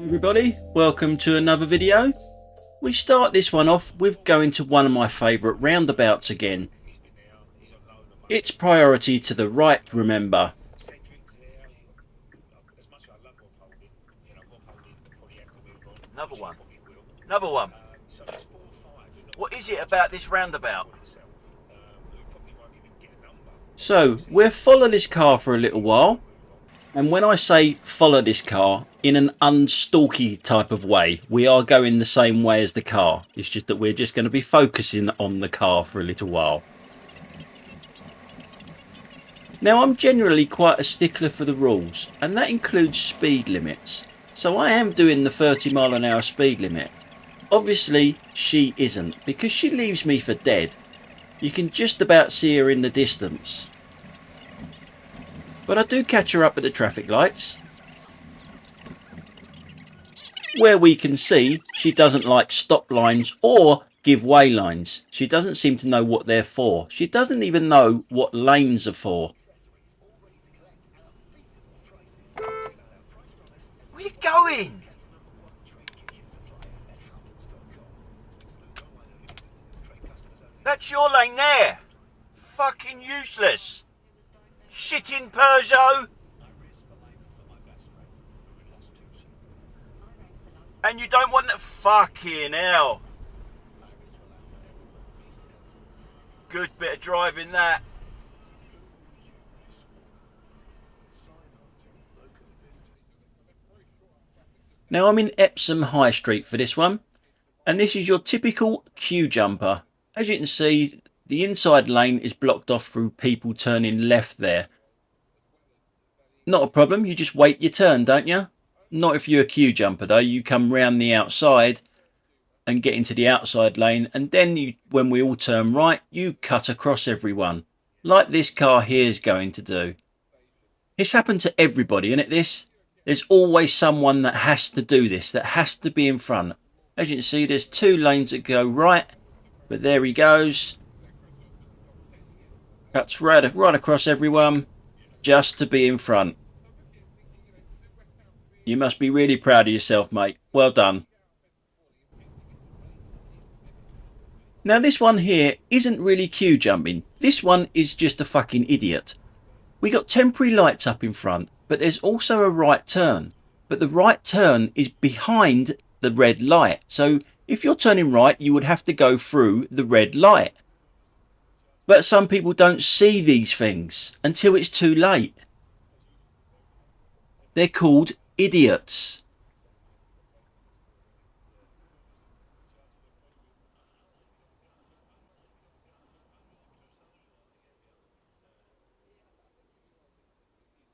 Everybody, welcome to another video. We start this one off with going to one of my favourite roundabouts again. It's priority to the right, remember. Another one. Another one. What is it about this roundabout? So, we'll follow this car for a little while. And when I say follow this car in an unstalky type of way, we are going the same way as the car. It's just that we're just going to be focusing on the car for a little while. Now, I'm generally quite a stickler for the rules, and that includes speed limits. So I am doing the 30 mph speed limit. Obviously, she isn't, because she leaves me for dead. You can just about see her in the distance. But I do catch her up at the traffic lights, where we can see she doesn't like stop lines or give way lines. She doesn't seem to know what they're for. She doesn't even know what lanes are for. Where are you going? That's your lane there. Fucking useless. Shitting Peugeot. And you don't want that? Fucking hell. Good bit of driving that. Now I'm in Epsom High Street for this one. And this is your typical queue jumper. As you can see, the inside lane is blocked off through people turning left there. Not a problem, you just wait your turn, don't you? Not if you're a queue jumper though. You come round the outside and get into the outside lane, and then when we all turn right, you cut across everyone, like this car here is going to do. It's happened to everybody, isn't it, this? There's always someone that has to do this, that has to be in front. As you can see, there's two lanes that go right, but there he goes. Cuts right across everyone just to be in front. You must be really proud of yourself, mate. Well done. Now this one here isn't really queue jumping. This one is just a fucking idiot. We got temporary lights up in front, but there's also a right turn. But the right turn is behind the red light. So if you're turning right, you would have to go through the red light. But some people don't see these things until it's too late. They're called idiots.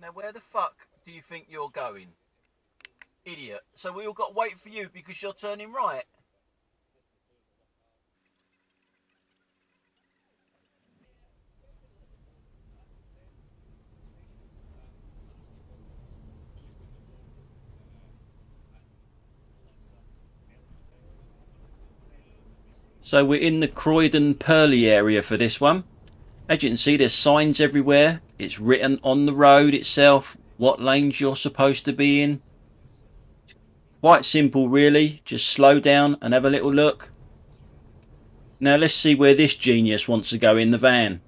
Now where the fuck do you think you're going? Idiot. So we all got to wait for you because you're turning right? So we're in the Croydon Purley area for this one. As you can see, there's signs everywhere. It's written on the road itself what lanes you're supposed to be in. Quite simple really. Just slow down and have a little look. Now let's see where this genius wants to go in the van.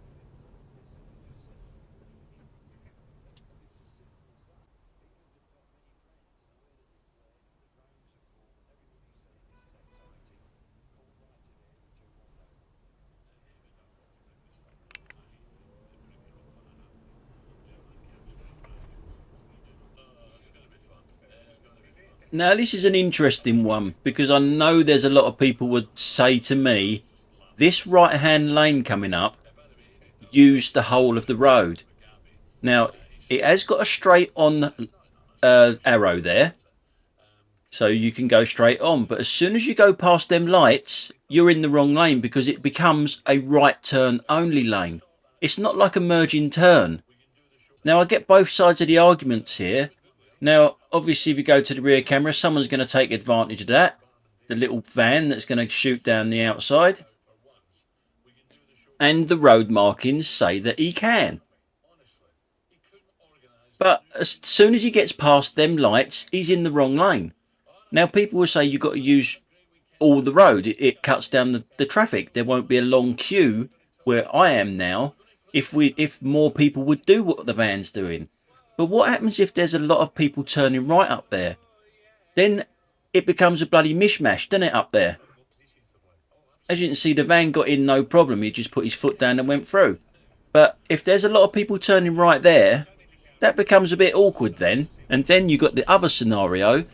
Now this is an interesting one because I know there's a lot of people would say to me, this right hand lane coming up, use the whole of the road. Now it has got a straight on arrow there, so you can go straight on, but as soon as you go past them lights, you're in the wrong lane because it becomes a right turn only lane. It's not like a merging turn. Now I get both sides of the arguments here. Now, obviously, if you go to the rear camera, someone's going to take advantage of that. The little van that's going to shoot down the outside. And the road markings say that he can. But as soon as he gets past them lights, he's in the wrong lane. Now people will say you've got to use all the road. It cuts down the traffic. There won't be a long queue where I am now if more people would do what the van's doing. But what happens if there's a lot of people turning right up there? Then it becomes a bloody mishmash, doesn't it, up there? As you can see, the van got in no problem. He just put his foot down and went through. But if there's a lot of people turning right there, that becomes a bit awkward then. And then you got the other scenario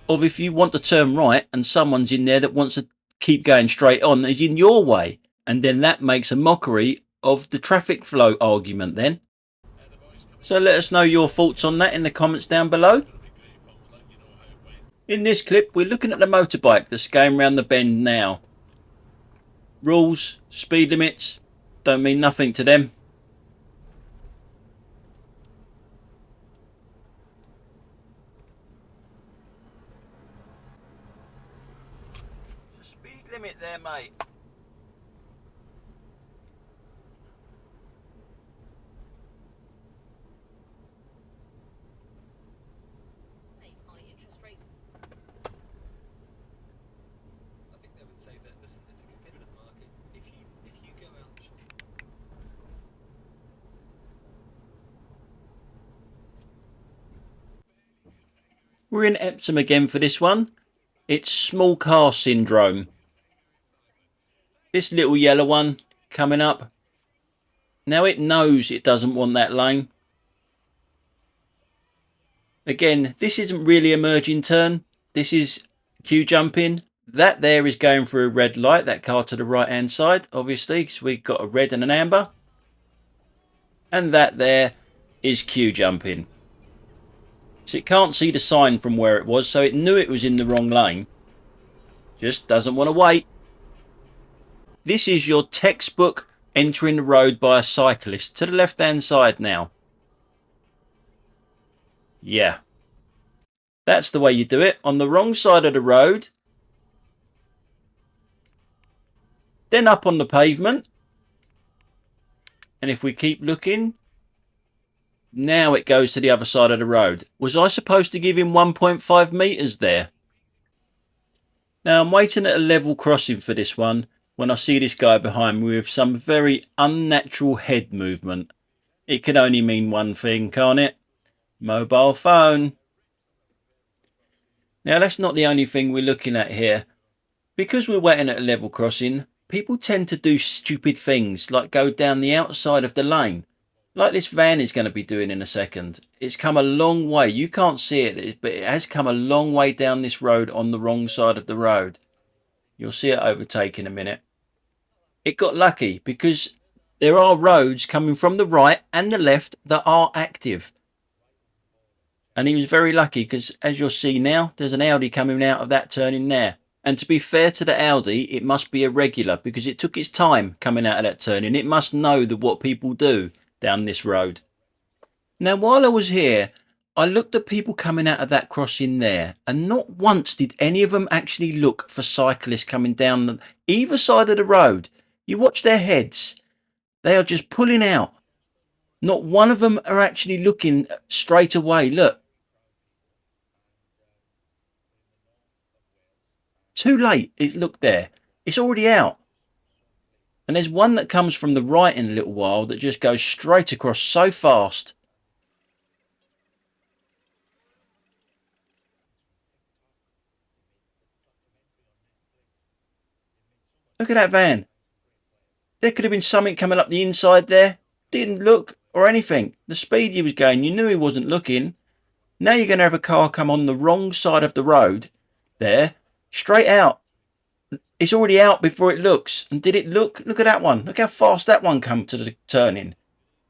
of if you want to turn right and someone's in there that wants to keep going straight on is in your way. And then that makes a mockery of the traffic flow argument then. So let us know your thoughts on that in the comments down below. In this clip, we're looking at the motorbike that's going round the bend now. Rules, speed limits, don't mean nothing to them. Speed limit there, mate. We're in Epsom again for this one. It's small car syndrome. This little yellow one coming up. Now it knows it doesn't want that lane. Again, this isn't really a merging turn. This is queue jumping. That there is going through a red light. That car to the right hand side, obviously, because we've got a red and an amber. And that there is queue jumping. So it can't see the sign from where it was, so it knew it was in the wrong lane. Just doesn't want to wait. This is your textbook entering the road by a cyclist. To the left hand side now. Yeah. That's the way you do it. On the wrong side of the road. Then up on the pavement. And if we keep looking... Now it goes to the other side of the road. Was I supposed to give him 1.5 metres there? Now I'm waiting at a level crossing for this one when I see this guy behind me with some very unnatural head movement. It can only mean one thing, can't it? Mobile phone. Now that's not the only thing we're looking at here. Because we're waiting at a level crossing, people tend to do stupid things like go down the outside of the lane. Like this van is going to be doing in a second. It's come a long way. You can't see it, but it has come a long way down this road on the wrong side of the road. You'll see it overtake in a minute. It got lucky because there are roads coming from the right and the left that are active. And he was very lucky because as you'll see now, there's an Audi coming out of that turn in there. And to be fair to the Audi, it must be a regular because it took its time coming out of that turn. And it must know that what people do down this road. Now while I was here, I looked at people coming out of that crossing there, and not once did any of them actually look for cyclists coming down either side of the road. You watch their heads, they are just pulling out. Not one of them are actually looking straight away. Look, too late. Look there, it's already out. And there's one that comes from the right in a little while that just goes straight across so fast. Look at that van. There could have been something coming up the inside there. Didn't look or anything. The speed he was going, you knew he wasn't looking. Now you're going to have a car come on the wrong side of the road. There. Straight out. It's already out before it looks. And did it look? Look at that one. Look how fast that one come to the turning.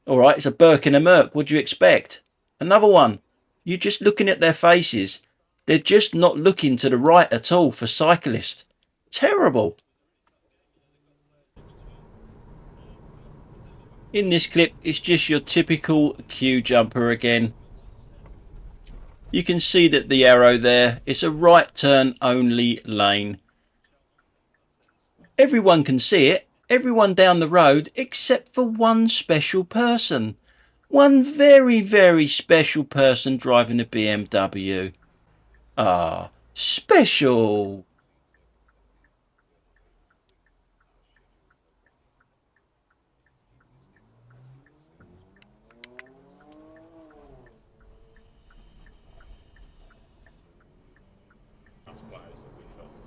Alright, it's a Burke and a Merc. What do you expect? Another one. You're just looking at their faces. They're just not looking to the right at all for cyclists. Terrible. In this clip, it's just your typical queue jumper again. You can see that the arrow there, it's a right turn only lane. Everyone can see it, everyone down the road, except for one special person. One very, very special person driving a BMW. Ah, Special.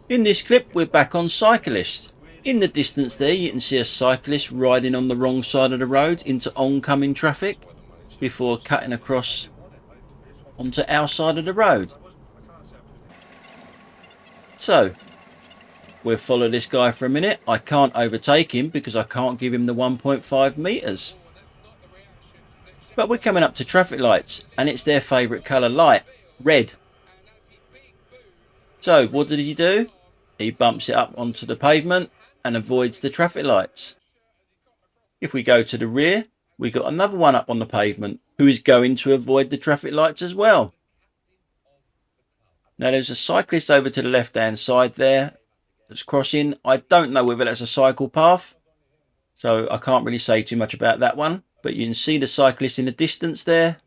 In this clip, we're back on Cyclist. In the distance there, you can see a cyclist riding on the wrong side of the road into oncoming traffic before cutting across onto our side of the road. So, we'll follow this guy for a minute. I can't overtake him because I can't give him the 1.5 meters. But we're coming up to traffic lights and it's their favourite colour light, red. So what did he do? He bumps it up onto the pavement and avoids the traffic lights. If we go to the rear, we got another one up on the pavement who is going to avoid the traffic lights as well. Now there's a cyclist over to the left hand side there that's crossing. I don't know whether that's a cycle path, so I can't really say too much about that one, but you can see the cyclist in the distance there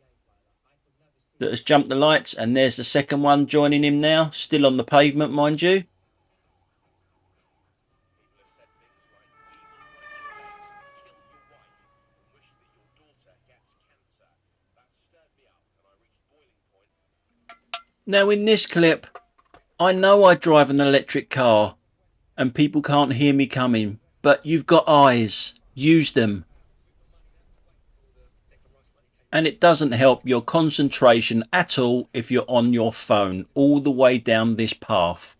that has jumped the lights, and there's the second one joining him now, still on the pavement mind you. Now in this clip, I know I drive an electric car and people can't hear me coming, but you've got eyes, use them. And it doesn't help your concentration at all if you're on your phone all the way down this path.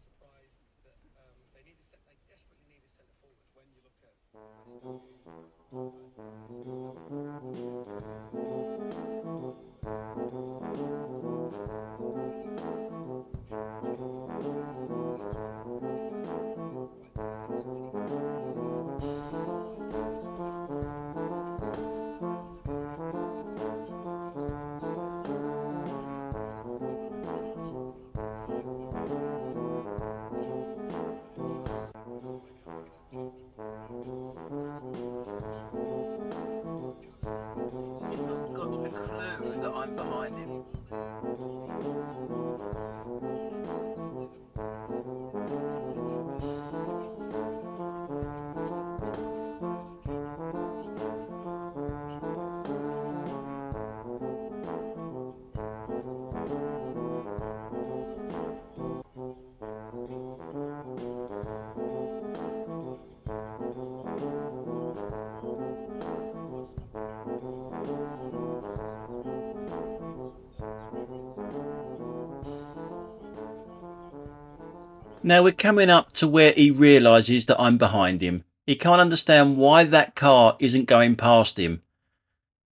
Now we're coming up to where he realises that I'm behind him. He can't understand why that car isn't going past him.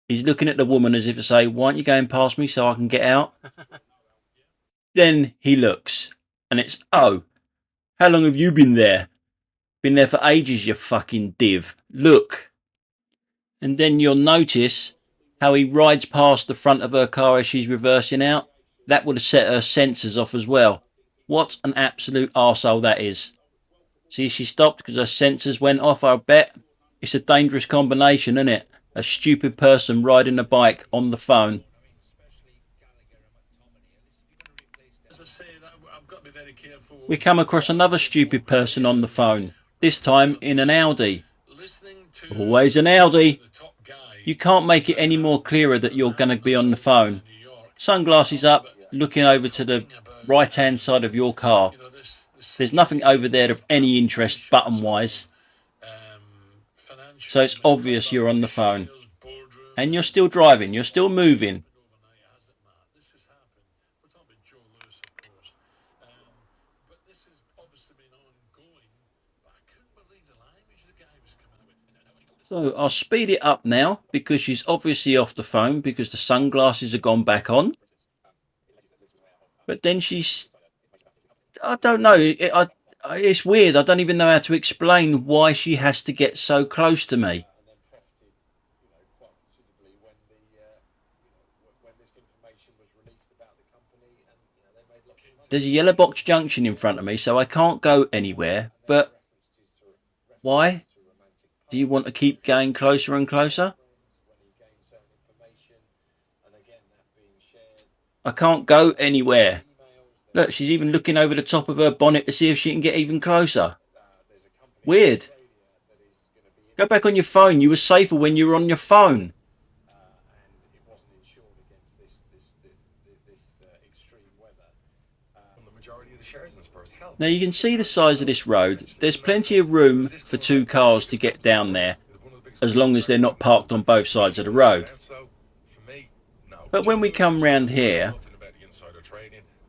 He's looking at the woman as if to say, why aren't you going past me so I can get out? Then he looks and it's, oh, how long have you been there? Been there for ages, you fucking div. Look. And then you'll notice how he rides past the front of her car as she's reversing out. That would have set her sensors off as well. What an absolute arsehole that is. See, she stopped because her sensors went off, I bet. It's a dangerous combination, isn't it? A stupid person riding a bike on the phone. We come across another stupid person on the phone, this time in an Audi. Always an Audi. You can't make it any more clearer that you're going to be on the phone. Sunglasses up, looking over to the right hand side of your car. There's nothing over there of any interest button wise, so it's obvious you're on the phone and you're still driving, you're still moving. So I'll speed it up now because she's obviously off the phone because the sunglasses have gone back on. But then she's, I don't know, it's weird. I don't even know how to explain why she has to get so close to me. There's a yellow box junction in front of me, so I can't go anywhere. But why? Do you want to keep going closer and closer? I can't go anywhere. Look, she's even looking over the top of her bonnet to see if she can get even closer. Weird. Go back on your phone. You were safer when you were on your phone. Now you can see the size of this road. There's plenty of room for 2 cars to get down there, as long as they're not parked on both sides of the road. But when we come round here,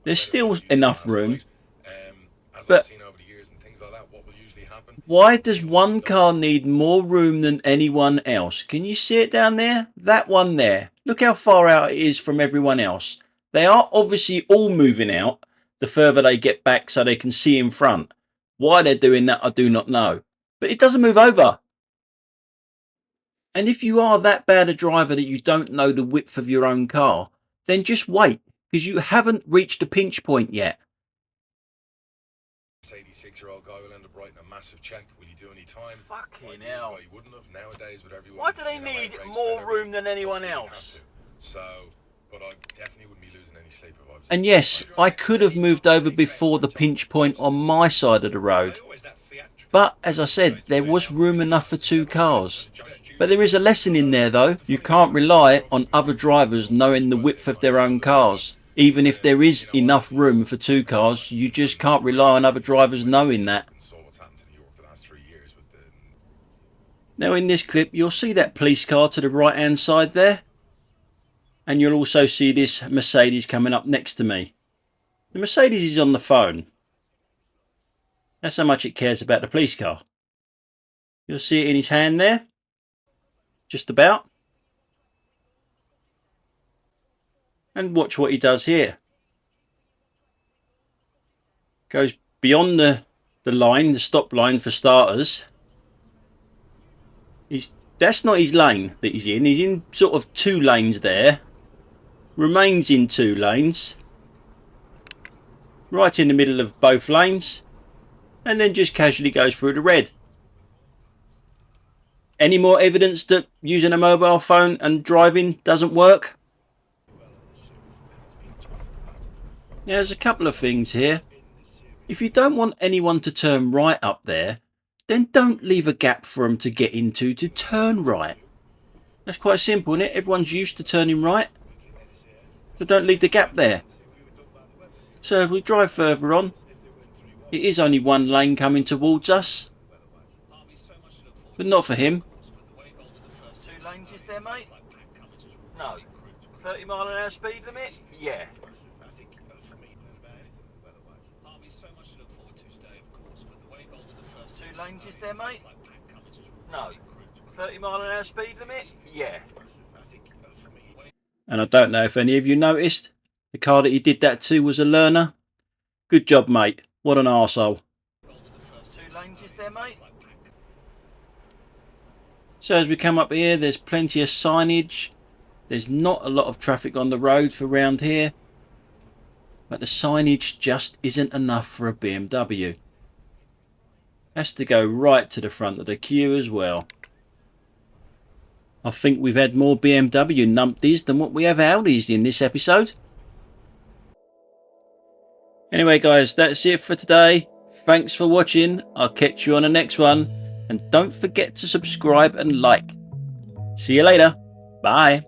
there's still enough room. But why does one car need more room than anyone else? Can you see it down there? That one there. Look how far out it is from everyone else. They are obviously all moving out the further they get back so they can see in front. Why they're doing that, I do not know. But it doesn't move over. And if you are that bad a driver that you don't know the width of your own car, then just wait, because you haven't reached the pinch point yet. This 86-year-old guy will end up writing a massive check. Will you do any time? Fucking hell. He wouldn't have. Nowadays, with everyone, Why do they need more room than anyone else? So, but I definitely wouldn't be losing any sleep if I was. And yes, I could have moved over before the pinch point on my side of the road. But as I said, there was room enough for 2 cars. But there is a lesson in there though. You can't rely on other drivers knowing the width of their own cars. Even if there is enough room for 2 cars, you just can't rely on other drivers knowing that. Now in this clip, you'll see that police car to the right hand side there. And you'll also see this Mercedes coming up next to me. The Mercedes is on the phone. That's how much it cares about the police car. You'll see it in his hand there. Just about. And watch what he does here. Goes beyond the line, the stop line for starters. That's not his lane that he's in. He's in sort of 2 lanes there. Remains in 2 lanes. Right in the middle of both lanes. And then just casually goes through the red. Any more evidence that using a mobile phone and driving doesn't work? Now, there's a couple of things here. If you don't want anyone to turn right up there, then don't leave a gap for them to get into to turn right. That's quite simple, isn't it? Everyone's used to turning right. So don't leave the gap there. So if we drive further on, it is only 1 lane coming towards us. But not for him. 2 lanes is there, mate? No. 30-mile-an-hour speed limit? Yeah. Lanes is there, mate? No. 30-mile-an-hour speed limit? Yeah. And I don't know if any of you noticed, the car that he did that to was a learner. Good job, mate. What an arsehole. 2 lanes is there, mate? So as we come up here, there's plenty of signage. There's not a lot of traffic on the road for round here. But the signage just isn't enough for a BMW. Has to go right to the front of the queue as well. I think we've had more BMW numpties than what we have Audis in this episode. Anyway guys, that's it for today. Thanks for watching. I'll catch you on the next one. And don't forget to subscribe and like. See you later. Bye.